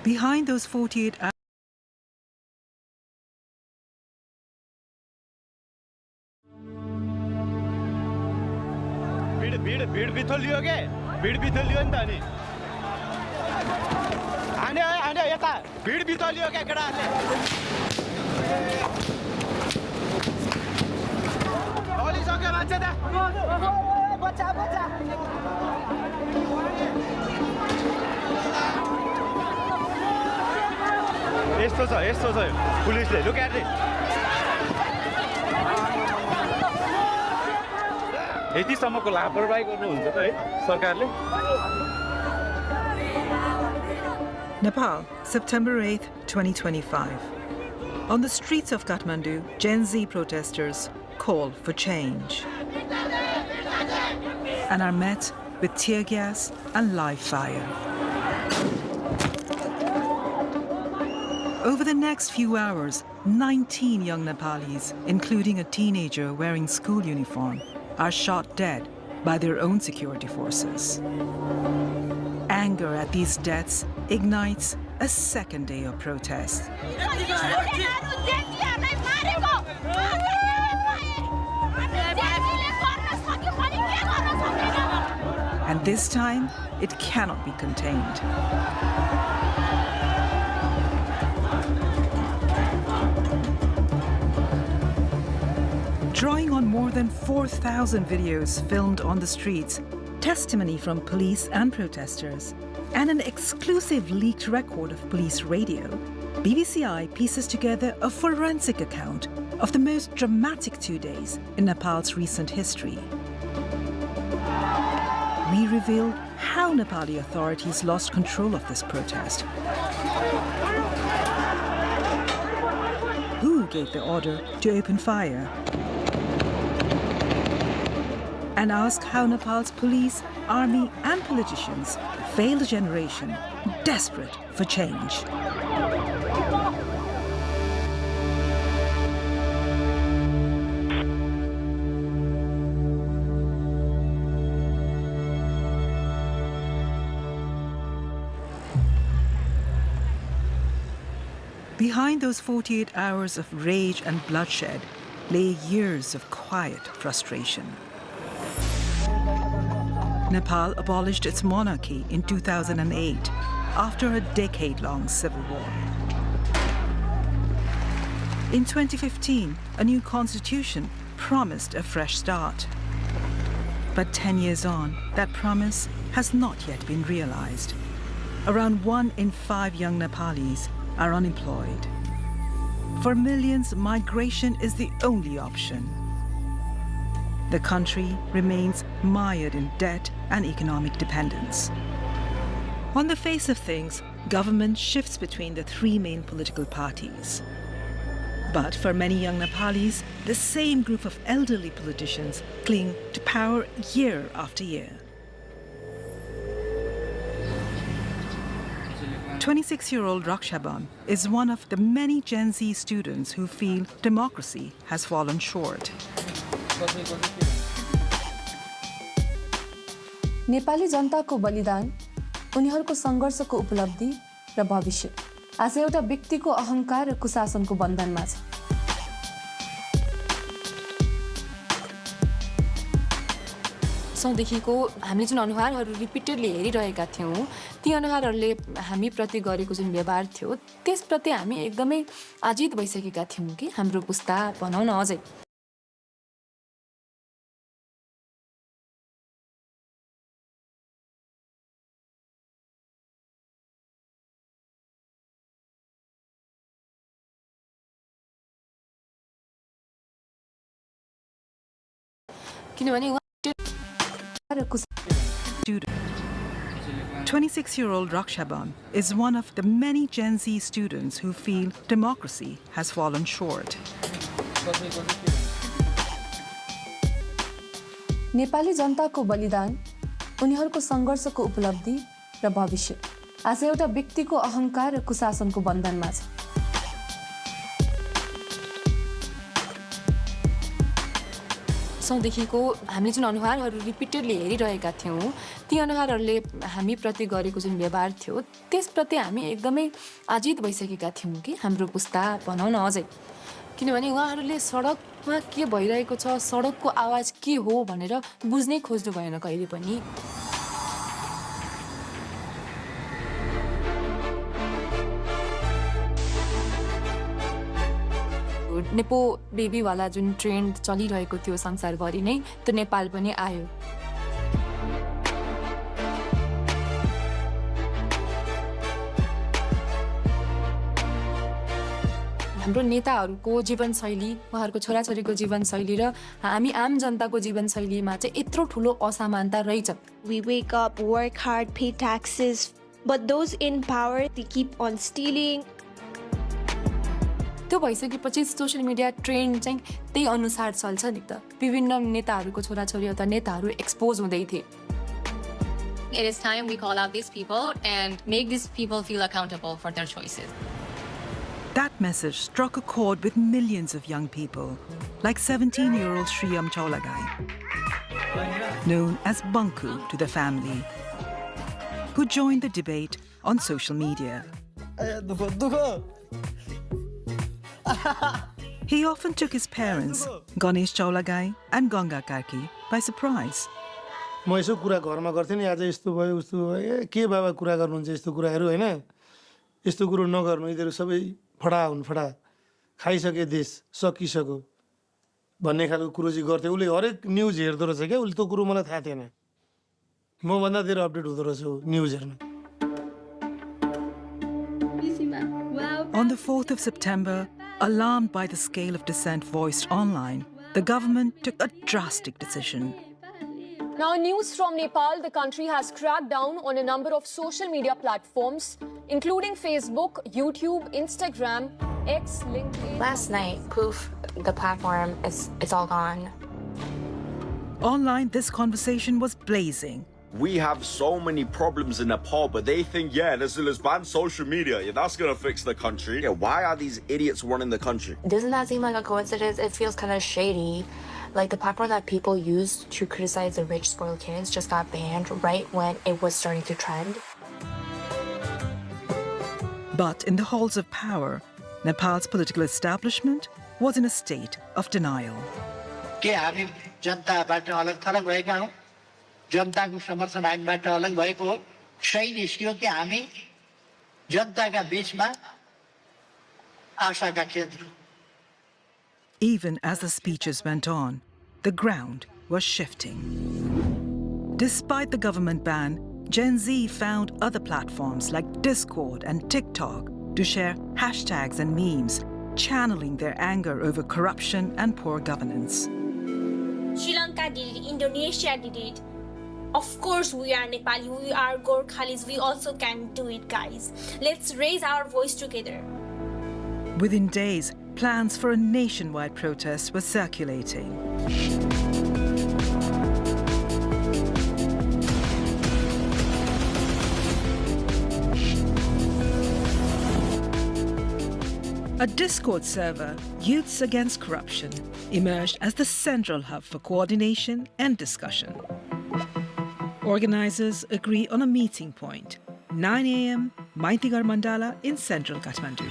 Behind those 48 hours, भीड़ बिथोल लियो के भीड़ बिथोल लियो नि त अनि हाने यता भीड़ बिथोल लियो के केटाहरुले ओली सक्यो मान्छे त बच्चा यस्तो छ पुलिसले लुक एट इट यतिसम्मको लापरवाही गर्नुहुन्छ त है सरकारले Nepal, September 8, 2025. On the streets of Kathmandu, Gen Z protesters call for change and are met with tear gas and live fire. Over the next few hours, 19 young Nepalis, including a teenager wearing school uniform, are shot dead by their own security forces. Anger at these deaths ignites a second day of protest. And this time, it cannot be contained. Drawing on more than 4,000 videos filmed on the streets, testimony from police and protesters, and an exclusive leaked record of police radio, BBCI pieces together a forensic account of the most dramatic 2 days in Nepal's recent history. We reveal how Nepali authorities lost control of this protest, who gave the order to open fire, and ask how Nepal's police, army, and politicians failed a generation desperate for change. Behind those 48 hours of rage and bloodshed lay years of quiet frustration. Nepal abolished its monarchy in 2008 after a decade-long civil war. In 2015, a new constitution promised a fresh start. But 10 years on, that promise has not yet been realized. Around 1 in 5 young Nepalis are unemployed. For millions, migration is the only option. The country remains mired in debt and economic dependence. On the face of things, government shifts between the 3 main political parties. But for many young Nepalis, the same group of elderly politicians cling to power year after year. 26-year-old Rakshaban is one of the many Gen Z students who feel democracy has fallen short. Nepali जनताको बलिदान, उनीहरूको सङ्घर्षको उपलब्धि र भविष्य आज एउटा व्यक्तिको अहंकार र कुशासनको बन्धनमा छ। सौदेखिको हामीले जुन अनुहारहरू रिपिटेडली हेरिरहेका थियौँ, ती अनुहारहरूले हामी प्रति गरेको जुन व्यवहार थियो, त्यसप्रति हामी एकदमै आजित भइसकेका थियौँ कि हाम्रो पुस्ता भनौँ न अझै किनभने 26-year-old Rakshaban is one of the many Gen Z students who feel democracy has fallen short. Nepali जनताको बलिदान, उनीहरूको सङ्घर्षको उपलब्धि र भविष्य आज एउटा व्यक्तिको अहंकार र कुशासनको बन्धनमा छ। वर्षौँदेखिको हामीले जुन अनुहारहरू रिपिटेडली हेरिरहेका थियौँ ती अनुहारहरूले हामीप्रति गरेको जुन व्यवहार थियो त्यसप्रति हामी एकदमै आजित भइसकेका थियौँ कि हाम्रो पुस्ता भनौँ न अझै किनभने उहाँहरूले सडकमा के भइरहेको छ सडकको आवाज के हो भनेर बुझ्नै खोज्नु भएन कहिले पनि नेपो बेबीवाला जुन ट्रेन्ड चलिरहेको थियो संसारभरि नै त्यो नेपाल पनि आयो हाम्रो नेताहरूको जीवनशैली उहाँहरूको छोराछोरीको जीवनशैली र हामी आम जनताको जीवनशैलीमा चाहिँ यत्रो ठुलो असमानता रहेछ We wake up, work hard, pay taxes, but those in power, they keep on stealing. त्यो भइसकेपछि सोसियल मिडिया ट्रेन्ड चाहिँ त्यही अनुसार चल्छ नि त विभिन्न नेताहरूको छोराछोरी अथवा नेताहरू एक्सपोज हुँदै थिए It is time we call out these people and make these people feel accountable for their choices. That message struck a chord with millions of young people, like 17-year-old Shriyam Chaulagai, known as Bunku to the family, who joined the debate on social media. He often took his parents, Ganesh Chaulagai and Ganga Karki, by surprise. म यसो कुरा घरमा गर्थेँ नि आज यस्तो भयो उस्तो भयो के बाबा कुरा गर्नुहुन्छ यस्तो कुराहरू हैन यस्तो कुरो नगर्नु यिनीहरू सबै फडा हुन् फडा खाइसके देश सकिसक्यो भन्ने खालको कुरो चाहिँ गर्थ्यो उसले हरेक न्युज हेर्दो रहेछ क्या उसले त्यो कुरो मलाई थाहा थिएन मभन्दा धेरै अपडेट हुँदो रहेछ न्युज हेर्न On the 4th of September, alarmed by the scale of dissent voiced online, the government took a drastic decision. Now, news from Nepal, the country has cracked down on a number of social media platforms, including Facebook, YouTube, Instagram, X, LinkedIn. Last night, poof, the platform, it's all gone. Online, this conversation was blazing. We have so many problems in Nepal, but they think, yeah, let's ban social media. Yeah, that's going to fix the country. Yeah, why are these idiots running the country? Doesn't that seem like a coincidence? It feels kind of shady. Like the platform that people used to criticize the rich, spoiled kids just got banned right when it was starting to trend. But in the halls of power, Nepal's political establishment was in a state of denial. जनताको समर्थन हामीबाट अलग भएको हो सही निस्क्यो कि हामी जनताका बीचमा आशाका केन्द्र Even as the speeches went on, the ground was shifting. Despite the government ban, Gen Z found other platforms like Discord and TikTok to share hashtags and memes, channeling their anger over corruption and poor governance. Sri Lanka did it, Indonesia did it. Of course, we are Nepali, we are Gorkhalis, we also can do it, guys. Let's raise our voice together. Within days, plans for a nationwide protest were circulating. A Discord server, Youths Against Corruption, emerged as the central hub for coordination and discussion. Organizers agree on a meeting point, 9 a.m., Maitigar Mandala in central Kathmandu.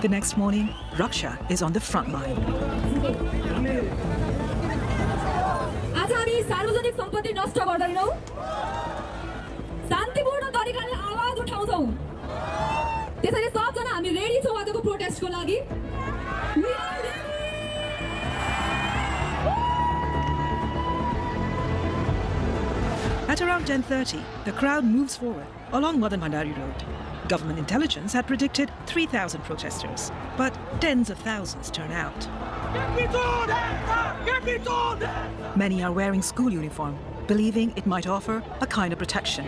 The next morning, Raksha is on the front line. At around 10:30, the crowd moves forward along Madan Bhandari Road. Government intelligence had predicted 3,000 protesters, but tens of thousands turn out. Many are wearing school uniform, believing it might offer a kind of protection.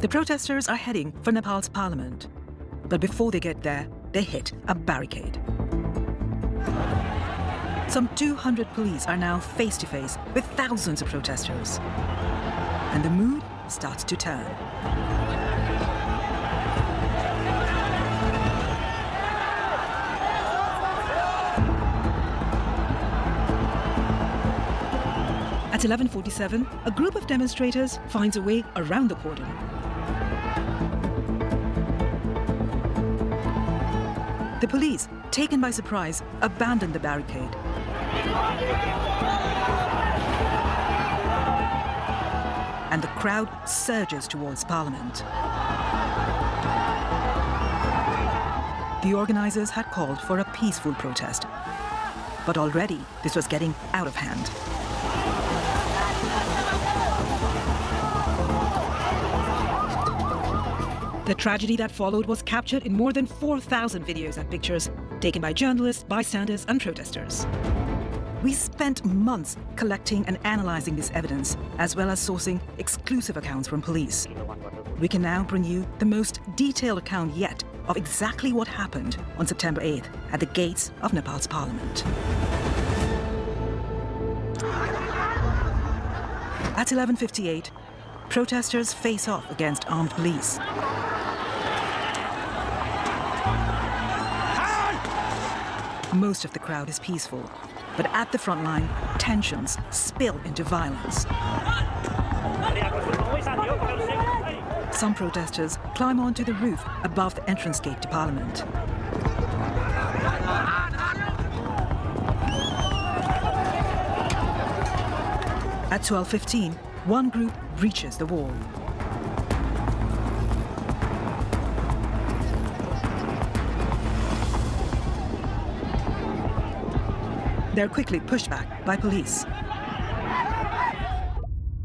The protesters are heading for Nepal's parliament. But before they get there, they hit a barricade. Some 200 police are now face to face with thousands of protesters. And the mood starts to turn. At 11:47, a group of demonstrators finds a way around the cordon. The police, taken by surprise, abandon the barricade. And the crowd surges towards Parliament. The organizers had called for a peaceful protest, but already this was getting out of hand. The tragedy that followed was captured in more than 4,000 videos and pictures taken by journalists, bystanders, and protesters. We spent months collecting and analyzing this evidence, as well as sourcing exclusive accounts from police. We can now bring you the most detailed account yet of exactly what happened on September 8th at the gates of Nepal's parliament. At 11:58, protesters face off against armed police. Most of the crowd is peaceful, but at the front line, tensions spill into violence. Some protesters climb onto the roof above the entrance gate to Parliament. At 12:15, one group breaches the wall. They're quickly pushed back by police.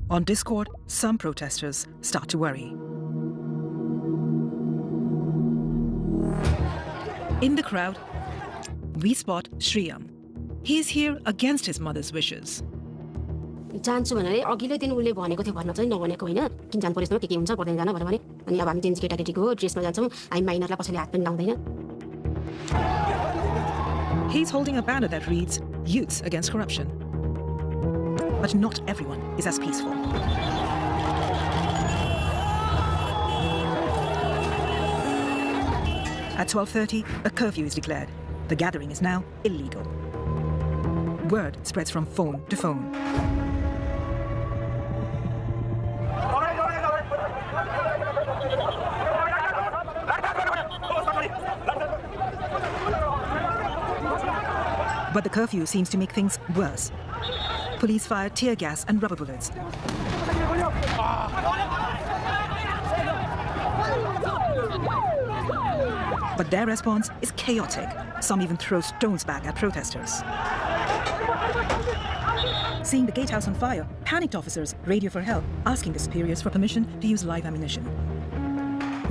On Discord, some protesters start to worry. In the crowd, we spot Shriyam. He's here against his mother's wishes. जान्छु भनेर अघिल्लो दिन उले भनेको थियो भन्न चाहिँ नभनेको हैन किन जान पर्छ के हुन्छ पर्दैन जान भनेर भने अनि अब हामी जेन्जी केटाकेटीको ड्रेसमा जान्छौँ हामी माइनरलाई कसैले हात पनि लाउँदैन. He's holding a banner that reads, "Youths against corruption." But not everyone is as peaceful. At 12:30, a curfew is declared. The gathering is now illegal. Word spreads from phone to phone. But the curfew seems to make things worse. Police fire tear gas and rubber bullets. But their response is chaotic. Some even throw stones back at protesters. Seeing the gatehouse on fire, panicked officers radio for help, asking the superiors for permission to use live ammunition.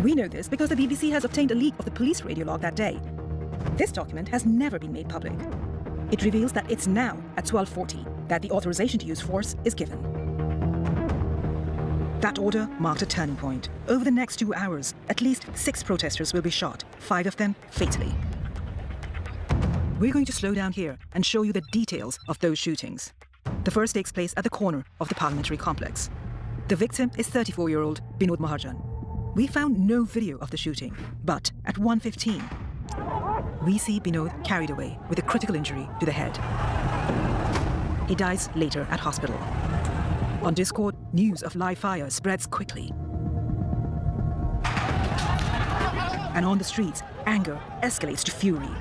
We know this because the BBC has obtained a leak of the police radio log that day. This document has never been made public. It reveals that it's now, at 12:40, that the authorization to use force is given. That order marked a turning point. Over the next 2 hours, at least 6 protesters will be shot, 5 of them fatally. We're going to slow down here and show you the details of those shootings. The first takes place at the corner of the parliamentary complex. The victim is 34-year-old Binod Maharjan. We found no video of the shooting, but at 1:15, we see Binod carried away with a critical injury to the head. He dies later at hospital. On Discord, news of live fire spreads quickly. And on the streets, anger escalates to fury.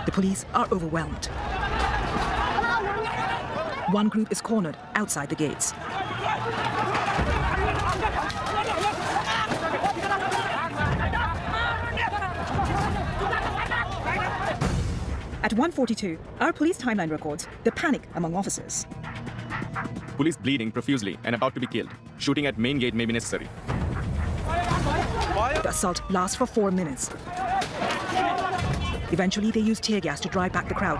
The police are overwhelmed. One group is cornered outside the gates. At 1:42, our police timeline records the panic among officers. Police bleeding profusely and about to be killed. Shooting at main gate may be necessary. The assault lasts for 4 minutes. Eventually, they use tear gas to drive back the crowd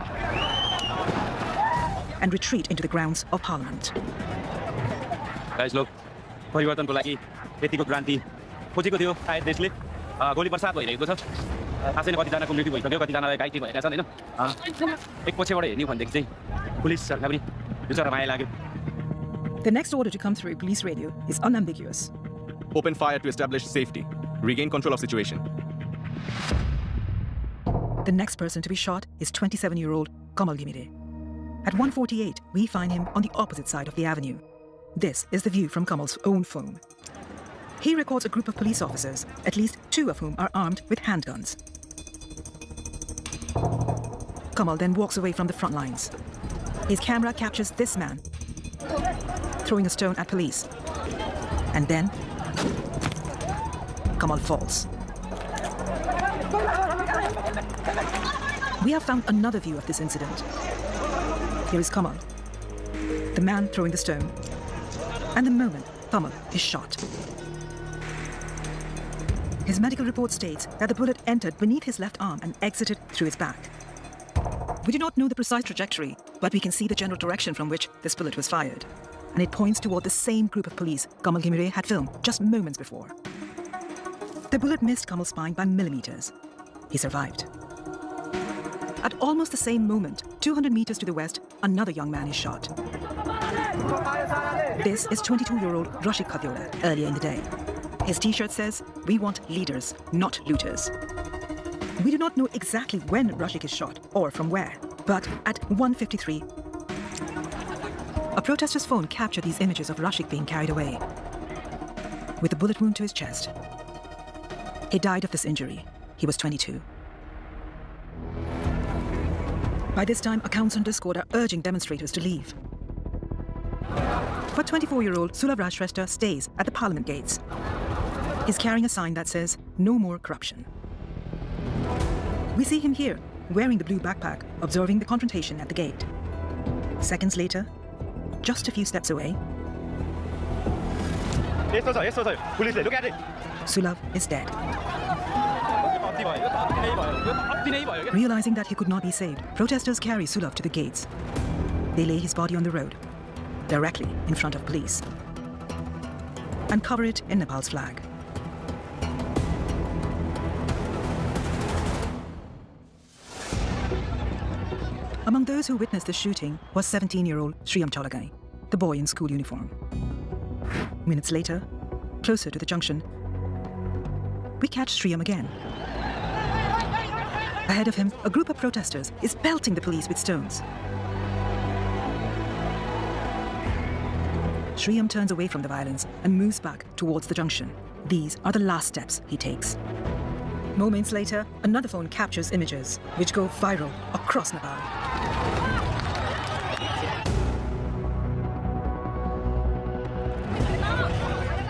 and retreat into the grounds of Parliament. Guys, look, परिवर्तनको लागि यतिको क्रान्ति खोजेको थियो सायद देशले गोली बर्सात भइरहेको छ थाहा छैन कतिजनाको मृत्यु भइसक्यो कतिजनालाई घाइते भएका छन् होइन एक पछिबाट हेर्ने भनेदेखि चाहिँ पुलिसहरूलाई पनि बिचरा माया लाग्यो. The next order to come through police radio is unambiguous. Open fire to establish safety. Regain control of situation. The next person to be shot is 27-year-old Kamal Gimire. At 1:48, we find him on the opposite side of the avenue. This is the view from Kamal's own phone. He records a group of police officers, at least 2 of whom are armed with handguns. Kamal then walks away from the front lines. His camera captures this man throwing a stone at police. And then Kamal falls. We have found another view of this incident. Here is Kamal, the man throwing the stone, and the moment Kamal is shot. His medical report states that the bullet entered beneath his left arm and exited through his back. We do not know the precise trajectory, but we can see the general direction from which this bullet was fired. And it points toward the same group of police Kamal Gimire had filmed just moments before. The bullet missed Kamal's spine by millimeters. He survived. At almost the same moment, 200 meters to the west, another young man is shot. This is 22-year-old Rashik Khatiola earlier in the day. His t-shirt says, "We want leaders, not looters." We do not know exactly when Rashik is shot or from where, but at 1:53, a protester's phone captured these images of Rashik being carried away with a bullet wound to his chest. He died of this injury. He was 22. By this time, accounts on Discord are urging demonstrators to leave. But 24-year-old Sulavraj Shrestha stays at the parliament gates. He's carrying a sign that says, "No more corruption." We see him here, wearing the blue backpack, observing the confrontation at the gate. Seconds later, just a few steps away, Sulav is dead. Realizing that he could not be saved, protesters carry Sulav to the gates. They lay his body on the road, directly in front of police, and cover it in Nepal's flag. Among those who witnessed the shooting was 17-year-old Shriyam Cholagai, the boy in school uniform. Minutes later, closer to the junction, we catch Shriyam again. Ahead of him, a group of protesters is pelting the police with stones. Shriyam turns away from the violence and moves back towards the junction. These are the last steps he takes. Moments later, another phone captures images which go viral across Nepal.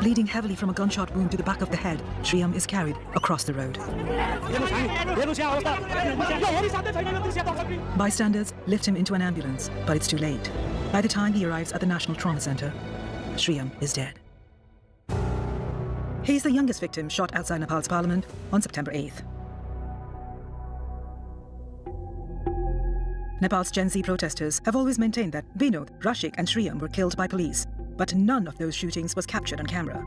Bleeding heavily from a gunshot wound to the back of the head, Shriyam is carried across the road. Bystanders lift him into an ambulance, but it's too late. By the time he arrives at the National Trauma Center, Shriyam is dead. He's the youngest victim shot outside Nepal's parliament on September 8th. Nepal's Gen Z protesters have always maintained that Vinod, Rashik and Shriyam were killed by police, but none of those shootings was captured on camera.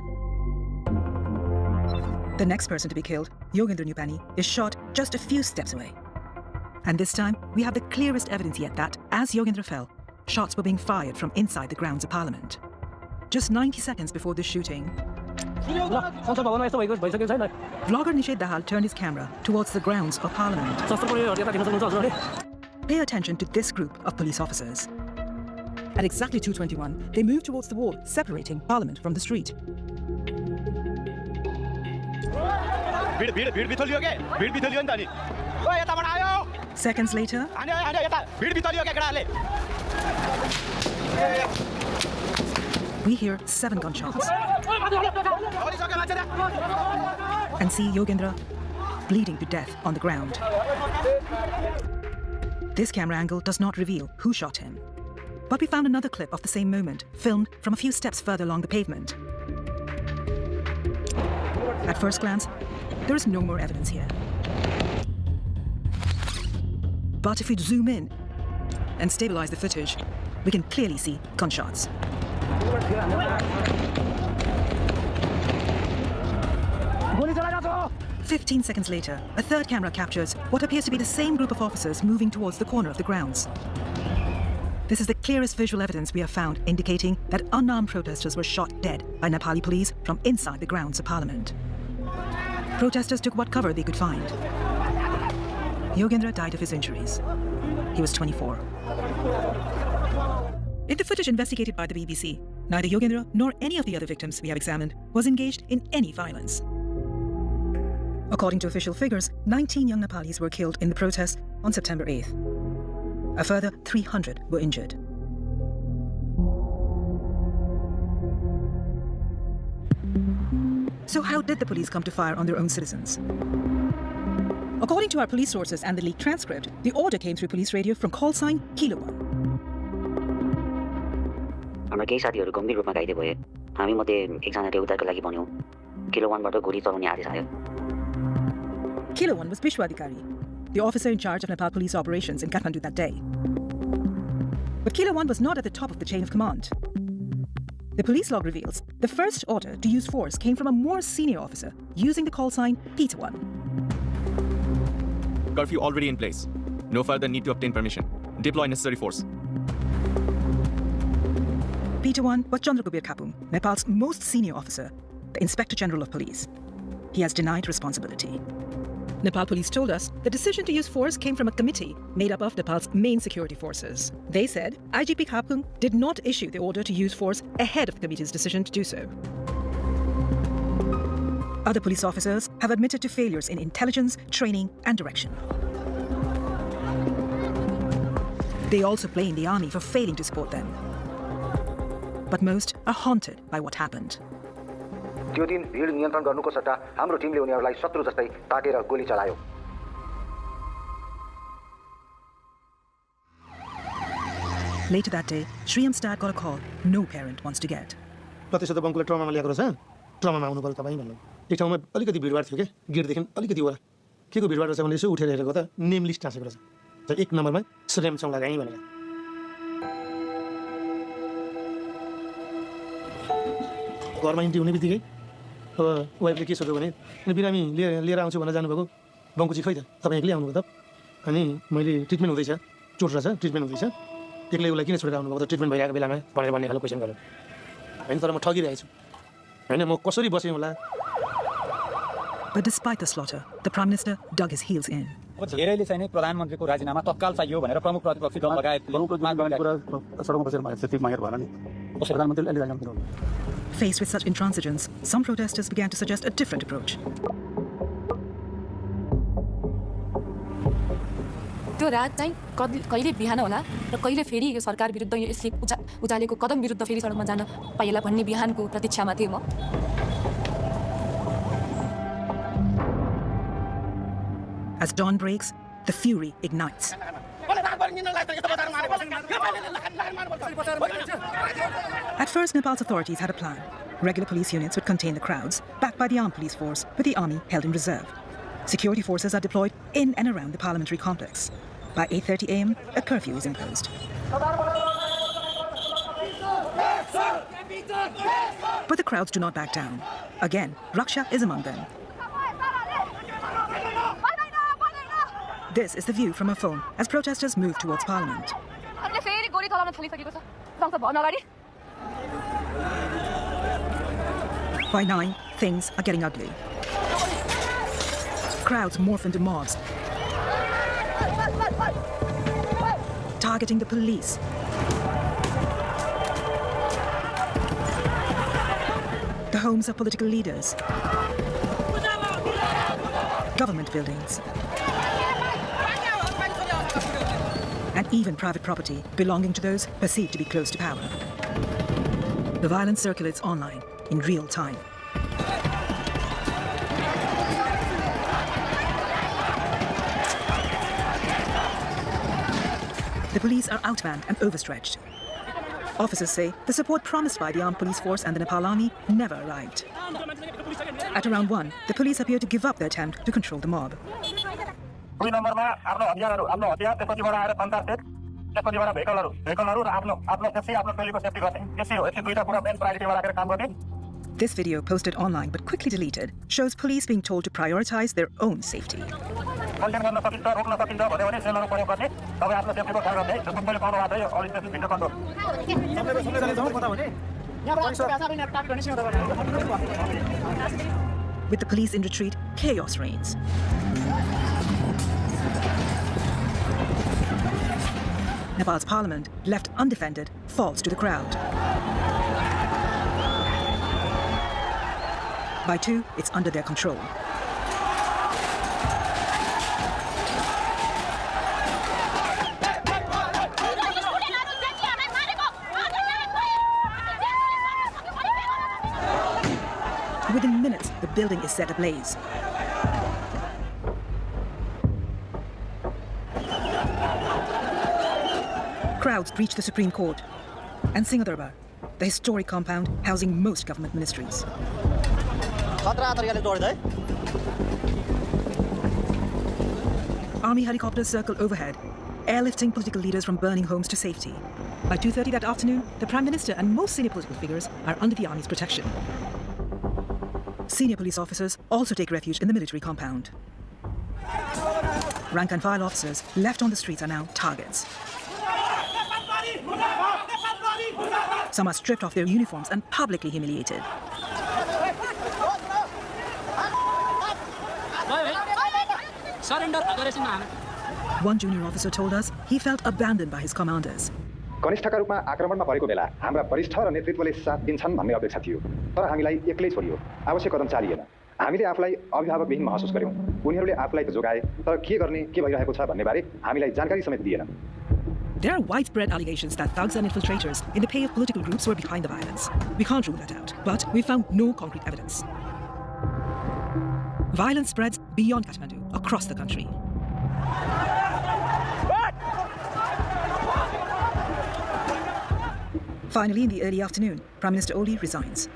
The next person to be killed, Yogendra Nupani, is shot just a few steps away. And this time, we have the clearest evidence yet that, as Yogendra fell, shots were being fired from inside the grounds of Parliament. Just 90 seconds before the shooting, vlogger Nishad Dahal turned his camera towards the grounds of Parliament. Pay attention to this group of police officers. At exactly 2:21, they move towards the wall separating Parliament from the street. Seconds later, we hear 7 gunshots and see Yogendra bleeding to death on the ground. This camera angle does not reveal who shot him. But we found another clip of the same moment, filmed from a few steps further along the pavement. At first glance, there is no more evidence here. But if we zoom in and stabilize the footage, we can clearly see gunshots. 15 seconds later, a third camera captures what appears to be the same group of officers moving towards the corner of the grounds. This is the clearest visual evidence we have found indicating that unarmed protesters were shot dead by Nepali police from inside the grounds of Parliament. Protesters took what cover they could find. Yogendra died of his injuries. He was 24. In the footage investigated by the BBC, neither Yogendra nor any of the other victims we have examined was engaged in any violence. According to official figures, 19 young Nepalis were killed in the protests on September 8th. A further 300 were injured. So how did the police come to fire on their own citizens? According to our police sources and the leaked transcript, the order came through police radio from call sign Kilo 1. हाम्रो केही साथीहरू गम्भीर रूपमा घाइते भए हामी मध्ये एकजनाले उद्धारको लागि भन्यो किलो 1 बाट गोली चलाउने आदेश आयो Kilo 1 was Bishwadikari, the officer in charge of Nepal police operations in Kathmandu that day. But Kilo 1 was not at the top of the chain of command. The police log reveals the first order to use force came from a more senior officer using the call sign Peter 1. Curfew already in place. No further need to obtain permission. Deploy necessary force. Peter 1 was Chandragubir Kapung, Nepal's most senior officer, the Inspector General of Police. He has denied responsibility. Nepal police told us the decision to use force came from a committee made up of Nepal's main security forces. They said IGP Kapung did not issue the order to use force ahead of the committee's decision to do so. Other police officers have admitted to failures in intelligence, training, and direction. They also blame the army for failing to support them. But most are haunted by what happened. त्यो दिन भिड नियन्त्रण गर्नुको सट्टा हाम्रो टिमले उनीहरूलाई शत्रु जस्तै ताकेर गोली चलायो Later that day, Shriyam's dad got a call no parent wants to get. प्रतिशत बङ्कुले ट्रमामा ल्याएको रहेछ ट्रमामा आउनु पर्यो तपाईँ भन्नु एक ठाउँमा अलिकति भिडभाड थियो क्या गेटदेखि अलिकति वरा के को भिडभाड रहेछ भने यसो उठेर हेरेको त नेम लिस्ट टाँसेको रहेछ एक नम्बरमा श्रेम चौला गाई भनेर घरमा इन्ट्री हुने बित्तिकै अब वाइफले के सोध्यो भने बिरामी लिएर आउँछु भनेर जानुभएको बङ्कुची खै त तपाईँ एक्लै आउनुभयो त अनि मैले ट्रिटमेन्ट हुँदैछ चोट रहेछ ट्रिटमेन्ट हुँदैछ एक्लै उसलाई किन छोडेर आउनुभएको त ट्रिटमेन्ट भइरहेको बेलामा भनेर भन्ने खालको क्वेसन गर्यो होइन तर म ठगिरहेको छु होइन म कसरी बसेँ होला. But despite the slaughter, the Prime Minister dug his heels in. धेरैले चाहिँ नि प्रधानमन्त्रीको राजीनामा तत्काल चाहियो भनेर प्रमुख प्रतिपक्षी दल लगायत प्रधानमन्त्रीले अलि राजीनामा. Faced with such intransigence, some protesters began to suggest a different approach. त्यो रात चाहिँ कहिले बिहान होला र कहिले फेरि यो सरकार विरुद्ध यो यसले उचालेको कदम विरुद्ध फेरि सडकमा जान पाइला भन्ने बिहानको प्रतीक्षामा थिए म. As dawn breaks, the fury ignites. At first, Nepal's authorities had a plan. Regular police units would contain the crowds, backed by the armed police force, with the army held in reserve. Security forces are deployed in and around the parliamentary complex. By 8:30 a.m., a curfew is imposed. But the crowds do not back down. Again, Raksha is among them. This is the view from a phone as protesters move towards Parliament. By 9, things are getting ugly. Crowds morph into mobs, targeting the police. The homes of political leaders, government buildings, and even private property belonging to those perceived to be close to power. The violence circulates online in real time. The police are outmanned and overstretched. Officers say the support promised by the armed police force and the Nepal army never arrived. At around 1, the police appear to give up their attempt to control the mob. This video, posted online but quickly deleted, shows police being told to prioritize their own safety. With the police in retreat, chaos reigns. Nepal's parliament, left undefended, falls to the crowd. By 2, it's under their control. Within minutes, the building is set ablaze. Crowds reach the Supreme Court and Singadarbar, the historic compound housing most government ministries. Army helicopters circle overhead, airlifting political leaders from burning homes to safety. By 2:30 that afternoon, the Prime Minister and most senior political figures are under the Army's protection. Senior police officers also take refuge in the military compound. Rank and file officers left on the streets are now targets. Some are stripped of their uniforms and publicly humiliated. One junior officer told us he felt abandoned by his commanders. कनिष्ठका रूपमा आक्रमणमा परेको बेला हाम्रा वरिष्ठ र नेतृत्वले साथ दिन्छन् भन्ने अपेक्षा थियो, तर हामीलाई एक्लै छोडियो। आवश्यक कदम चालिएन। हामीले आफूलाई अभिभावकविहीन महसुस गर्यौं। उनीहरूले आफूलाई त जोगाए, तर के गर्ने, के भइरहेको छ भन्ने बारे हामीलाई जानकारी समेत दिएन। There are widespread allegations that thugs and infiltrators in the pay of political groups were behind the violence. We can't rule that out, but we found no concrete evidence. Violence spreads beyond Kathmandu, across the country. Finally, in the early afternoon, Prime Minister Oli resigns.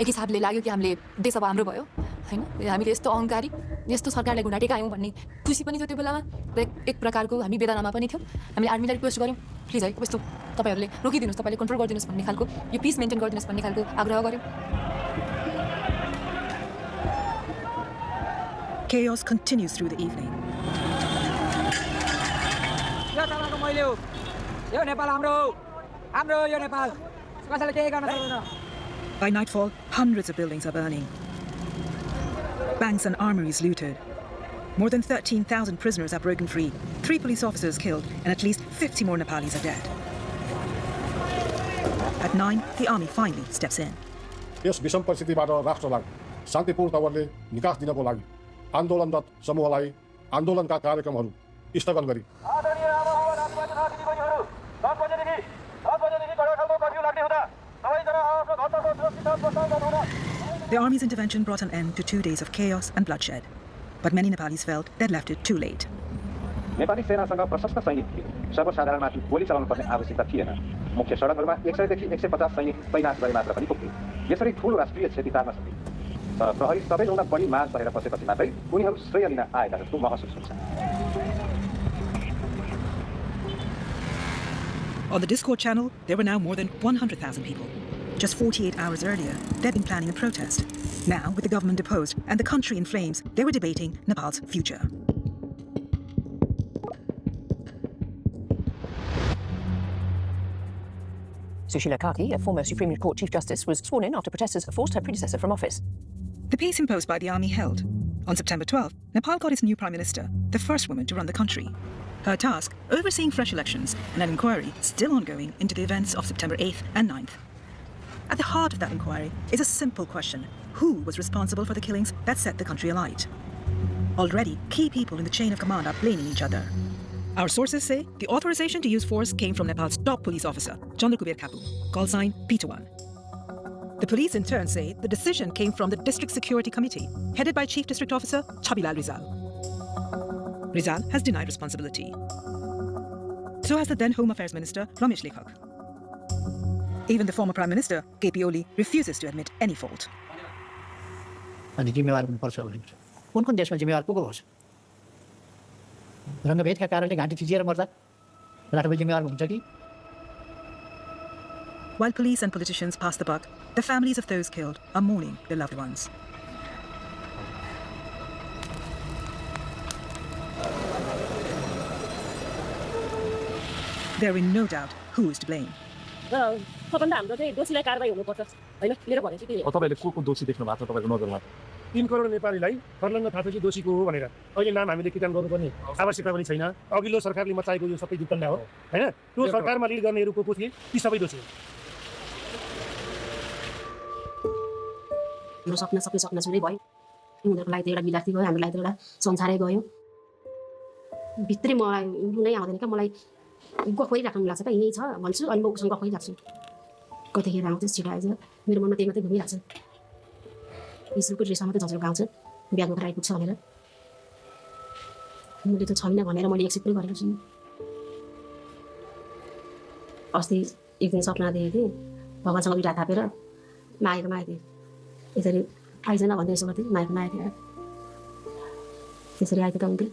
एक हिसाबले लाग्यो कि हामीले देश अब हाम्रो भयो हैन हामीले यस्तो अहंकारी यस्तो सरकारलाई गुन्डा टेकायौं भन्ने खुसी पनि थियो त्यो बेलामा र एक प्रकारको हामी वेदनामा पनि थियौं हामीले आर्मीलाई रिक्वेस्ट गर्यौं प्लिज है यस्तो तपाईहरुले रोकिदिनुस् तपाईले कन्ट्रोल गरिदिनुस् भन्ने खालको यो पीस मेन्टेन गरिदिनुस् भन्ने खालको आग्रह गर्यौं Chaos continues through the evening. यो तपाईँको मैले हो यो नेपाल हाम्रो हाम्रो यो नेपाल कसैले केही गर्न सक्दैन By nightfall, hundreds of buildings are burning. Banks and armories looted. More than 13,000 prisoners are broken free. 3 police officers killed, and at least 50 more Nepalis are dead. At 9, the army finally steps in. Yes विषम परिस्थितिबाट राष्ट्रलाई शान्तिपूर्ण तवरले निकास दिनको लागि आन्दोलनरत समूहलाई आन्दोलनका कार्यक्रमहरू स्थगन गरी The army's intervention brought an end to 2 days of chaos and bloodshed, but many Nepalis felt they'd left it too late. Nepali सेनासँग प्रशस्त सैनिक थियो सर्वसाधारणमाथि गोली चलाउनु पर्ने आवश्यकता थिएन मुख्य सडकहरूमा 100 देखि 150 सैनिक तैनात गरे मात्र पनि पुग्थे यसरी ठूलो राष्ट्रिय क्षति टार्न सके तर प्रहरी सबैभन्दा बढी माग सहेर बसेपछि मात्रै उनीहरू श्रेय लिन आएका जस्तो महसुस हुन्छ On the Discord channel, there were now more than 100,000 people. Just 48 hours earlier, they'd been planning a protest. Now, with the government deposed and the country in flames, they were debating Nepal's future. Sushila Karki, a former Supreme Court Chief Justice, was sworn in after protesters forced her predecessor from office. The pace imposed by the army held. On September 12th, Nepal got its new prime minister, the first woman to run the country. Her task, overseeing fresh elections and an inquiry still ongoing into the events of September 8th and 9th. At the heart of that inquiry is a simple question. Who was responsible for the killings that set the country alight? Already, key people in the chain of command are blaming each other. Our sources say the authorization to use force came from Nepal's top police officer, Chandrakubir Kapu, call sign P21. The police in turn say the decision came from the District Security Committee, headed by Chief District Officer Chabilal Rizal. Rizal has denied responsibility. So has the then Home Affairs Minister, Ramesh Lekhak. Even the former Prime Minister, KP Oli, refuses to admit any fault. अनि जिम्मेवार हुनुपर्छ भने कुन देशमा जिम्मेवार को होस् रङ्गभेदका कारणले घाँटी थिचिएर मर्दा राष्ट्रपति जिम्मेवार हुन्छ कि While police and politicians pass the buck, The families of those killed are mourning their loved ones. They're in no doubt who is to blame. तपाईँले को दोषी देख्नु भएको छ तपाईँको नजरमा 3 करोड नेपालीलाई फर्लङ्ग थाहा छ कि दोषीको हो भनेर अहिले नाम हामीले किटान गर्नुपर्ने आवश्यकता पनि छैन अघिल्लो सरकारले मचाएको यो सबै जुटन्डा हो हैन त्यो सरकारमा लिड गर्नेहरुको को थिए ती सबै दोषी हाम्रो सपना छुरै भयो उनीहरुको लागि त एउटा विद्यार्थी गयो हाम्रो लागि त एउटा संसारै गयो भित्रै मलाई रुनै आउँदैन के मलाई गफै राख्नु लाग्छ त यही छ भन्छु अनि म उसँग गफै राख्छु कतिखेर आउँछ छिटो आइज मेरो मनमा त्यही मात्रै घुमिरहेछ स्कुलको ड्रेसमा मात्रै झन्झट गाउँछ बिहा गरेर आइपुग्छ भनेर मैले त छैन भनेर मैले एक्सेप्ट पनि गरेको छु अस्ति एक दिन सपना देखेको थिएँ भगवान्सँग बिटा थापेर मागेको थिएँ यसरी आइजन भन्दै यसो गर्थेँ मागेको थिएँ त्यसरी आएको त हुन्थ्यो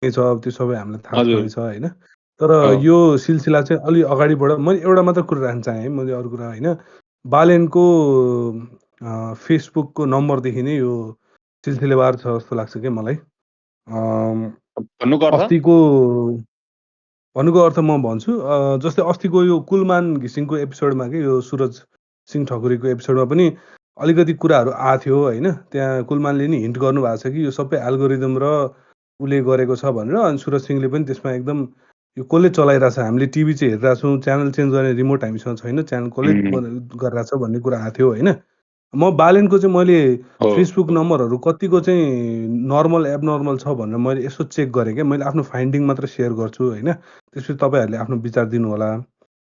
छ त्यो सबै हामीलाई थाहा हजुर छँदैछ होइन तर हो यो सिलसिला चाहिँ अलि अगाडिबाट मैले एउटा मात्र कुरा राख्न चाहेँ है मैले अरू कुरा होइन बालेनको फेसबुकको नम्बरदेखि नै यो सिलसिलेवार छ जस्तो लाग्छ क्या मलाई भन्नुको अर्थ अस्तिको भन्नुको अर्थ म भन्छु जस्तै अस्तिको यो कुलमान घिसिङको एपिसोडमा कि यो सुरज सिंह ठकुरीको एपिसोडमा पनि अलिकति कुराहरू आएको थियो होइन त्यहाँ कुलमानले नि हिन्ट गर्नुभएको छ कि यो सबै एल्गोरिदम र उसले गरेको छ भनेर अनि सुरज सिंहले पनि त्यसमा एकदम यो कसले चलाइरहेछ हामीले टिभी चाहिँ हेरिरहेको छौँ च्यानल चेन्ज गर्ने रिमोट हामीसँग छैन च्यानल कसले गरिरहेछ भन्ने कुरा आएको थियो होइन म बालेनको चाहिँ मैले हो फेसबुक नम्बरहरू कतिको चाहिँ नर्मल एबनर्मल छ भनेर मैले यसो चेक गरेँ क्या मैले आफ्नो फाइन्डिङ मात्र सेयर गर्छु होइन त्यसपछि तपाईँहरूले आफ्नो विचार दिनु होला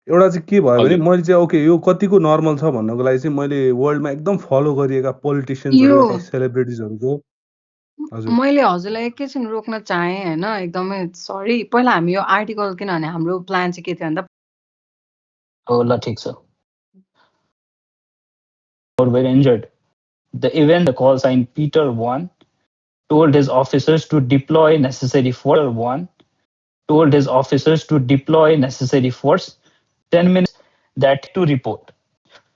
एउटा चाहिँ के भयो भने हजुर मैले चाहिँ ओके यो कतिको नर्मल छ भन्नको लागि चाहिँ मैले वर्ल्डमा एकदम फलो गरिएका पोलिटिसियन्सहरू यो या त सेलिब्रिटिजहरूको हजुर मैले हजुरलाई एकैछिन रोक्न चाहेँ होइन एकदमै सरी पहिला हामी यो आर्टिकल किनभने हाम्रो प्लान चाहिँ के थियो भन्दा हो ल ठिक छ or were injured. The event, the call sign Peter 1 told his officers to deploy necessary force. 1 told his officers to deploy necessary force. 10 minutes that to report.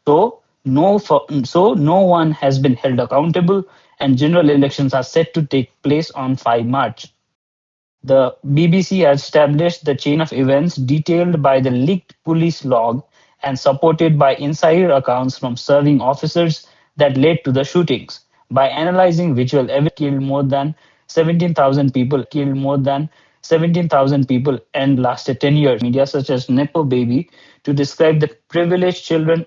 So no one has been held accountable, and general elections are set to take place on 5 March. The BBC has established the chain of events detailed by the leaked police log and supported by insider accounts from serving officers that led to the shootings. By analyzing visual evidence, killed more than 17,000 people and lasted 10 years. Media such as Nepo Baby to describe the privileged children.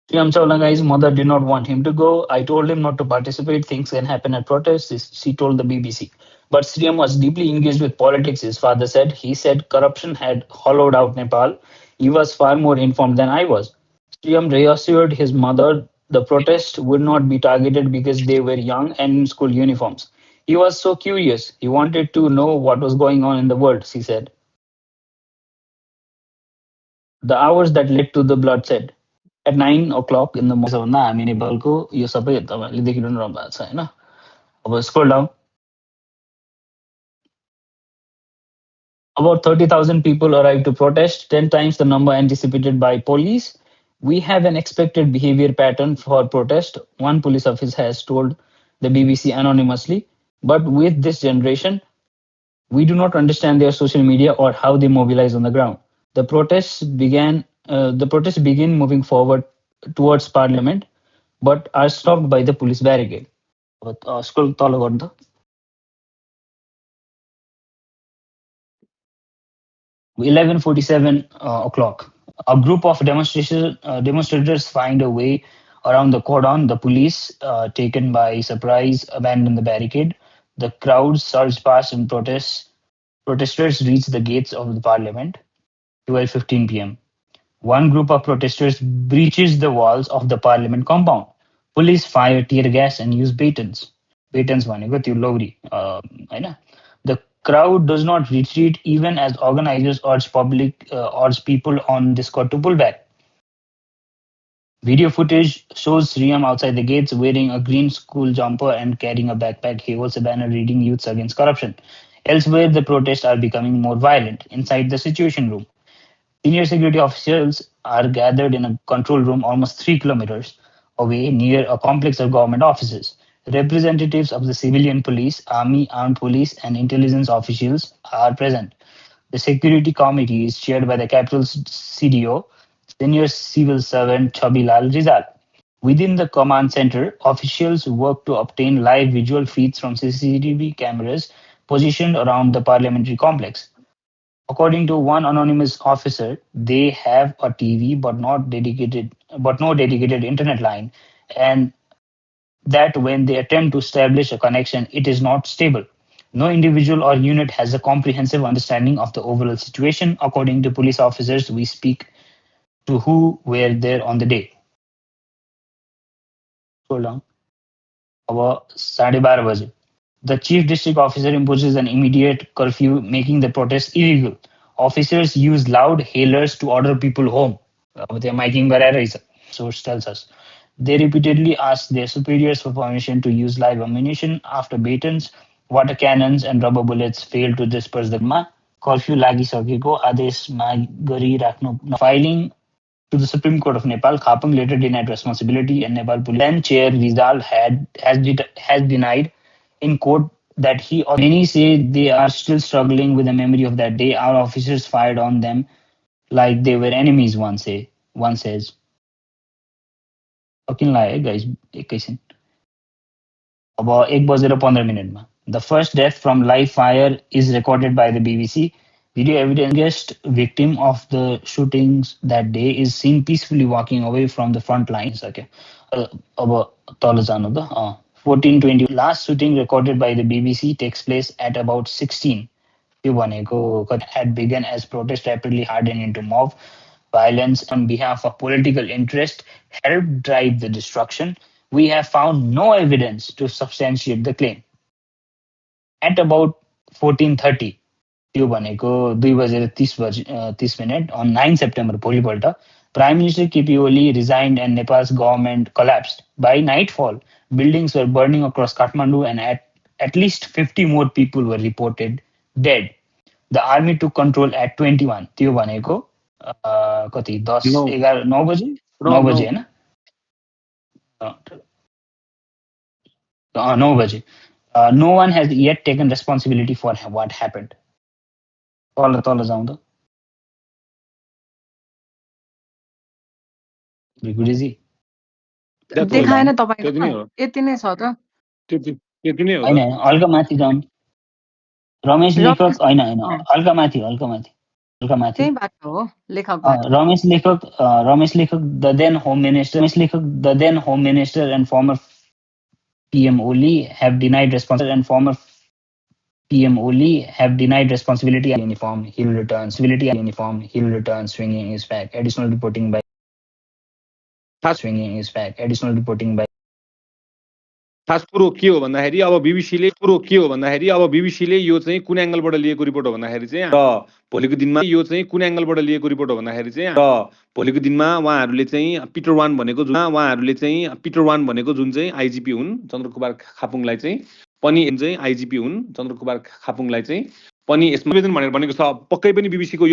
Sriram Chaulangai's mother did not want him to go. I told him not to participate. Things can happen at protests, she told the BBC. But Sriram was deeply engaged with politics, his father said. He said corruption had hollowed out Nepal. He was far more informed than I was. Sriram reassured his mother the protest would not be targeted because they were young and in school uniforms. He was so curious. He wanted to know what was going on in the world, she said. The hours that led to the bloodshed. At 9 o'clock in the morning, हामी नेपालको यो सबै तपाईँहरूले देखिरहनु भएको छ होइन अब scroll down About 30,000 people arrived to protest, 10 times the number anticipated by police. We have an expected behavior pattern for protest, one police officer has told the BBC anonymously. But with this generation, we do not understand their social media or how they mobilize on the ground. The protests begin moving forward towards parliament, but are stopped by the police barricade. Scroll तल गर्नु त 11:47 o'clock. A group of demonstrators find a way around the cordon. The police, taken by surprise, abandon the barricade. The crowd surged past and protesters reached the gates of the parliament. 12:15 p.m. One group of protesters breaches the walls of the parliament compound. Police fire tear gas and use batons. Batons भनेको त्यो लौरी होइन. The crowd does not retreat even as organizers urge people on Discord to pull back. Video footage shows Sriram outside the gates wearing a green school jumper and carrying a backpack. He holds a banner reading Youths Against Corruption. Elsewhere, the protests are becoming more violent. Inside the Situation Room, senior security officials are gathered in a control room almost 3 kilometers away near a complex of government offices. Representatives of the civilian police, army, armed police, and intelligence officials are present. The security committee is chaired by the capital's CDO, senior civil servant Chabilal Rizal. Within the command center, officials work to obtain live visual feeds from CCTV cameras positioned around the parliamentary complex. According to one anonymous officer, they have a TV but no dedicated internet line, and that when they attempt to establish a connection, it is not stable. No individual or unit has a comprehensive understanding of the overall situation, according to police officers we speak to who were there on the day. Hold on. About 12:30 बजे. The chief district officer imposes an immediate curfew, making the protest illegal. Officers use loud hailers to order people home. अब त्यहाँ miking गराएर रहेछ, source tells us. They repeatedly asked their superiors for permission to use live ammunition after batons, water cannons, and rubber bullets failed to disperse the curfew lagisakeko आदेशमा गरिराख्नु filing to the Supreme Court of Nepal. Khapang later denied responsibility, and Nepal police then chair Rizal has denied in court that he or many say they are still struggling with the memory of that day. Our officers fired on them like they were enemies. One says. Fucking lie, guys. एकैछिन अब 1:15 The first death from live fire is recorded by the BBC. Video evidence guest victim of the shootings that day is seen peacefully walking away from the front lines. Okay. अब तल जानु त 1420 last shooting recorded by the BBC takes place at about 16. त्यो भनेको had begun as protest rapidly hardened into mob violence on behalf of political interest helped drive the destruction. We have found no evidence to substantiate the claim. At about 14:30 त्यो भनेको 2:30 on 9 September भोलिपल्ट Prime Minister KP Oli resigned and Nepal's government collapsed. By nightfall, buildings were burning across Kathmandu and at least 50 more people were reported dead. The army took control at 21. त्यो भनेको कति 10 11 9 बजे 9 बजे हैन 9 बजे. No one has yet taken responsibility for what happened. तल जाउँ त भिकुडीजी देखाएन तपाईको यति नै छ त हैन हल्का माथि जाउँ रमेश लेखक हैन हल्का माथि त्यही बाटो हो लेखक रमेश लेखक the then home minister and former PM Oli have denied responsibility uniform. He'll return swinging his back. Additional reporting by खास कुरो के हो भन्दाखेरि अब बीबीसीले यो चाहिँ कुन एंगलबाट लिएको रिपोर्ट हो भन्दाखेरि चाहिँ र भोलिको दिनमा यो चाहिँ कुन एंगलबाट लिएको रिपोर्ट हो भन्दाखेरि चाहिँ र भोलिको दिनमा उहाँहरूले चाहिँ पिटर वान भनेको जुन चाहिँ आईजीपी हुन् चन्द्रकुमार खापुङलाई चाहिँ पनि आईजीपी हुन् चन्द्रकुमार खापुङलाई चाहिँ पनि यसमा भनेको छ पक्कै पनि बीबीसीको यो